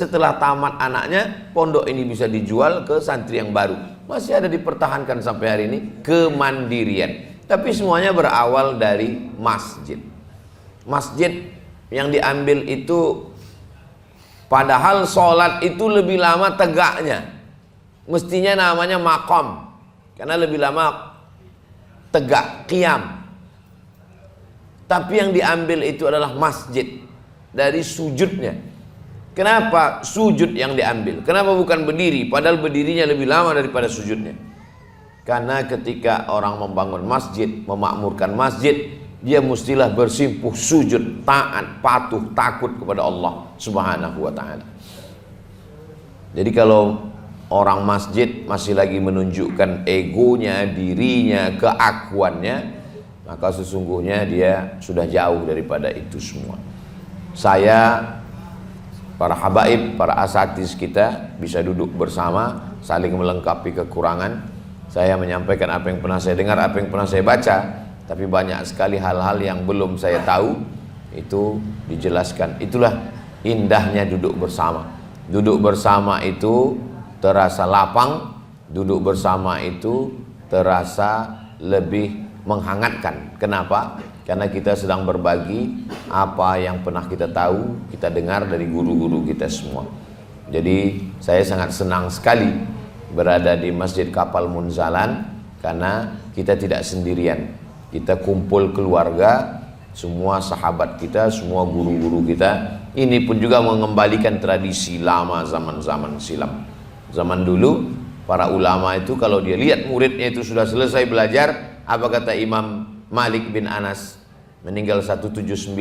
Setelah tamat anaknya, pondok ini bisa dijual ke santri yang baru. Masih ada dipertahankan sampai hari ini kemandirian. Tapi semuanya berawal dari masjid. Masjid yang diambil itu, padahal sholat itu lebih lama tegaknya. Mestinya namanya maqam, karena lebih lama tegak, qiyam. Tapi yang diambil itu adalah masjid, dari sujudnya. Kenapa sujud yang diambil? Kenapa bukan berdiri? Padahal berdirinya lebih lama daripada sujudnya. Karena ketika orang membangun masjid, memakmurkan masjid, dia mestilah bersimpuh sujud, taat, patuh, takut kepada Allah Subhanahu wa ta'ala. Jadi kalau orang masjid masih lagi menunjukkan egonya, dirinya, keakuannya, maka sesungguhnya dia sudah jauh daripada itu semua. Saya, para habaib, para asatiz kita bisa duduk bersama, saling melengkapi kekurangan. Saya menyampaikan apa yang pernah saya dengar, apa yang pernah saya baca, tapi banyak sekali hal-hal yang belum saya tahu, itu dijelaskan. Itulah indahnya duduk bersama. Duduk bersama itu terasa lapang, duduk bersama itu terasa lebih menghangatkan. Kenapa? Karena kita sedang berbagi apa yang pernah kita tahu, kita dengar dari guru-guru kita semua. Jadi saya sangat senang sekali berada di Masjid Kapal Munzalan, karena kita tidak sendirian. Kita kumpul keluarga, semua sahabat kita, semua guru-guru kita. Ini pun juga mengembalikan tradisi lama zaman-zaman silam. Zaman dulu para ulama itu kalau dia lihat muridnya itu sudah selesai belajar, apa kata Imam Malik bin Anas, meninggal 179,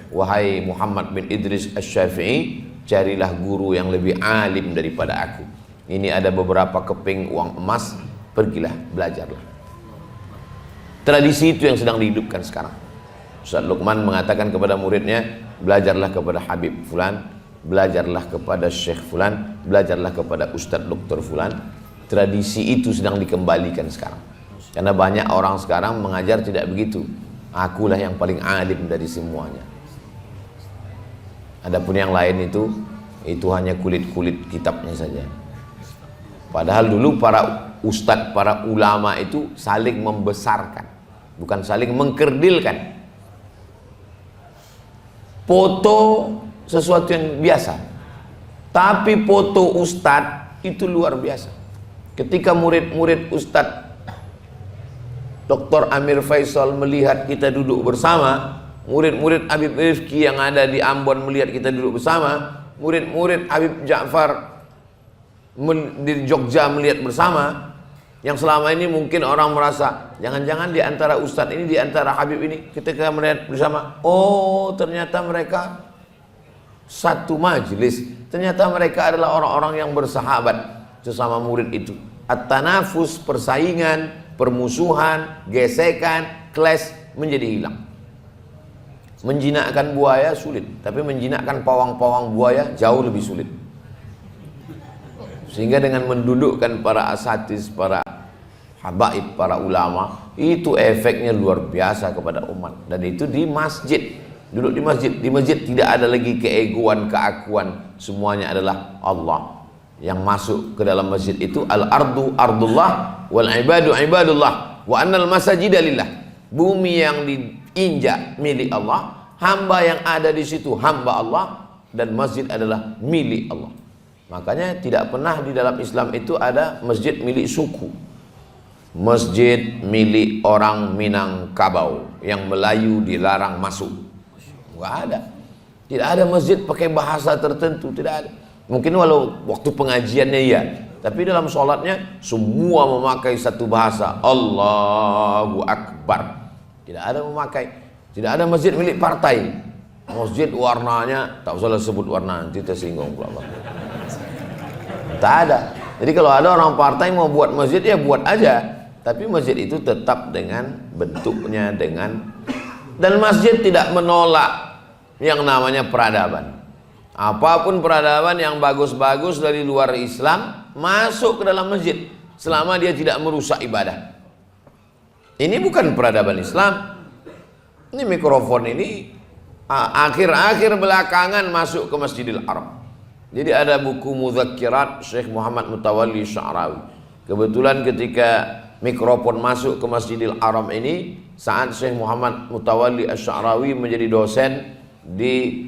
wahai Muhammad bin Idris Asy-Syafi'i, carilah guru yang lebih alim daripada aku. Ini ada beberapa keping uang emas, pergilah, belajarlah. Tradisi itu yang sedang dihidupkan sekarang. Ustaz Luqman mengatakan kepada muridnya, belajarlah kepada Habib Fulan, belajarlah kepada Syekh Fulan, belajarlah kepada Ustaz Dr. Fulan. Tradisi itu sedang dikembalikan sekarang. Karena banyak orang sekarang mengajar tidak begitu. Akulah yang paling alim dari semuanya. Adapun yang lain itu hanya kulit-kulit kitabnya saja. Padahal dulu para ustadz, para ulama itu saling membesarkan, bukan saling mengkerdilkan. Foto sesuatu yang biasa, tapi foto ustadz itu luar biasa. Ketika murid-murid ustadz Dr. Amir Faisal melihat kita duduk bersama, murid-murid Habib Rifki yang ada di Ambon melihat kita duduk bersama, murid-murid Habib Ja'far di Jogja melihat bersama, yang selama ini mungkin orang merasa jangan-jangan di antara ustadz ini, di antara Habib ini, ketika melihat bersama, oh ternyata mereka satu majelis, ternyata mereka adalah orang-orang yang bersahabat sesama murid itu. At-tanafus, persaingan, permusuhan, gesekan, clash menjadi hilang. Menjinakkan buaya sulit, tapi menjinakkan pawang-pawang buaya jauh lebih sulit. Sehingga dengan mendudukkan para asatiz, para habaib, para ulama, itu efeknya luar biasa kepada umat. Dan itu di masjid, duduk di masjid. Di masjid tidak ada lagi keegoan, keakuan, semuanya adalah Allah. Yang masuk ke dalam masjid itu al-ardu ardullah wal ibadu ibadullah wa annal masajida lillah. Bumi yang diinjak milik Allah, hamba yang ada di situ hamba Allah, dan masjid adalah milik Allah. Makanya tidak pernah di dalam Islam itu ada masjid milik suku, masjid milik orang Minangkabau yang Melayu dilarang masuk. Enggak ada. Tidak ada masjid pakai bahasa tertentu, tidak ada. Mungkin walau waktu pengajiannya iya, tapi dalam sholatnya semua memakai satu bahasa, Allahu Akbar. Tidak ada memakai. Tidak ada masjid milik partai. Masjid warnanya, tak usah sebut warna, nanti tersinggung pula. Tak ada. Jadi kalau ada orang partai mau buat masjid, ya buat aja. Tapi masjid itu tetap dengan bentuknya, dan masjid tidak menolak yang namanya peradaban. Apapun peradaban yang bagus-bagus dari luar Islam masuk ke dalam masjid, selama dia tidak merusak ibadah. Ini bukan peradaban Islam. Ini mikrofon ini akhir-akhir belakangan masuk ke Masjidil Haram. Jadi ada buku Mudzakirat Syekh Muhammad Mutawalli Sya'rawi. Kebetulan ketika mikrofon masuk ke Masjidil Haram ini saat Syekh Muhammad Mutawalli Sya'rawi menjadi dosen di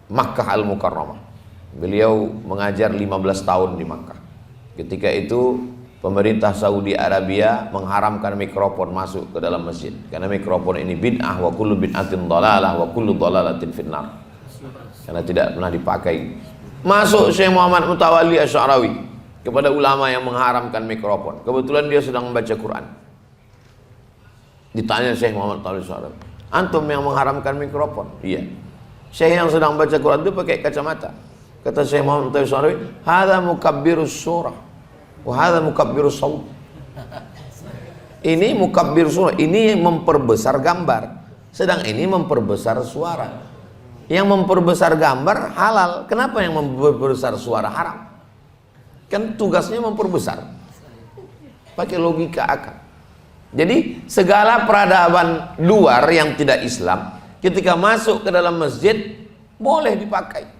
Makkah Al-Mukarramah. Beliau mengajar 15 tahun di Makkah. Ketika itu pemerintah Saudi Arabia mengharamkan mikrofon masuk ke dalam masjid karena mikrofon ini bid'ah, wa kullu bid'atin dhalalah wa kullu dhalalatin finnar, karena tidak pernah dipakai. Masuk Syekh Muhammad Mutawalli Sya'rawi kepada ulama yang mengharamkan mikrofon. Kebetulan dia sedang membaca Quran. Ditanya Syekh Muhammad Mutawalli Sya'rawi, antum yang mengharamkan mikrofon? Iya. Syekh yang sedang baca Quran itu pakai kacamata. Kata Syekh Muhammad Mutawalli Sya'rawi, hadza mukabbirus surah wa hadza mukabbirus shaut. Ini mukabbir surah, ini memperbesar gambar, sedang ini memperbesar suara. Yang memperbesar gambar halal, kenapa yang memperbesar suara haram? Kan tugasnya memperbesar. Pakai logika akal. Jadi segala peradaban luar yang tidak Islam ketika masuk ke dalam masjid boleh dipakai.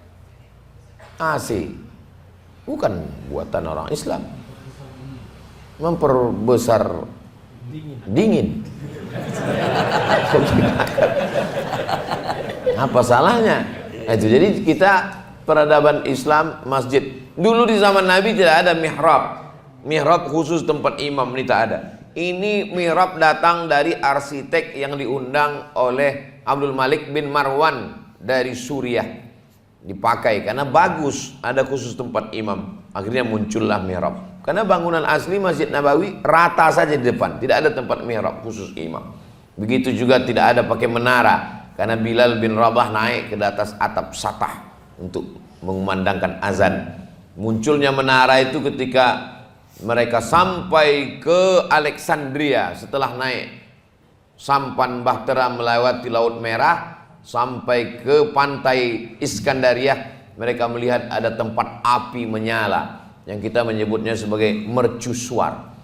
AC bukan buatan orang Islam. Memperbesar dingin. Apa salahnya? Itu jadi kita peradaban Islam masjid. Dulu di zaman Nabi tidak ada mihrab. Mihrab khusus tempat imam ini tak ada. Ini mihrab datang dari arsitek yang diundang oleh Abdul Malik bin Marwan dari Suriah. Dipakai karena bagus, ada khusus tempat imam. Akhirnya muncullah mihrab. Karena bangunan asli Masjid Nabawi rata saja di depan, tidak ada tempat mihrab khusus imam. Begitu juga tidak ada pakai menara. Karena Bilal bin Rabah naik ke atas atap satah untuk mengumandangkan azan. Munculnya menara itu ketika mereka sampai ke Alexandria setelah naik sampan Bahtera melewati Laut Merah sampai ke pantai Iskandaria, mereka melihat ada tempat api menyala yang kita menyebutnya sebagai mercusuar.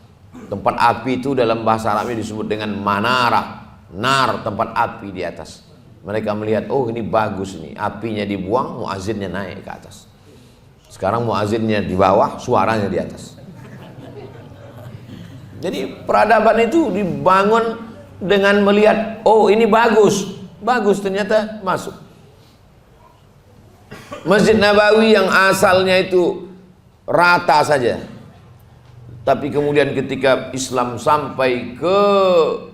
Tempat api itu dalam bahasa Arabnya disebut dengan manara, nar, tempat api di atas. Mereka melihat, oh ini bagus nih, apinya dibuang, muazzinnya naik ke atas. Sekarang muazzinnya di bawah, suaranya di atas. Jadi peradaban itu dibangun dengan melihat, oh ini bagus, bagus, ternyata masuk. Masjid Nabawi yang asalnya itu rata saja, tapi kemudian ketika Islam sampai ke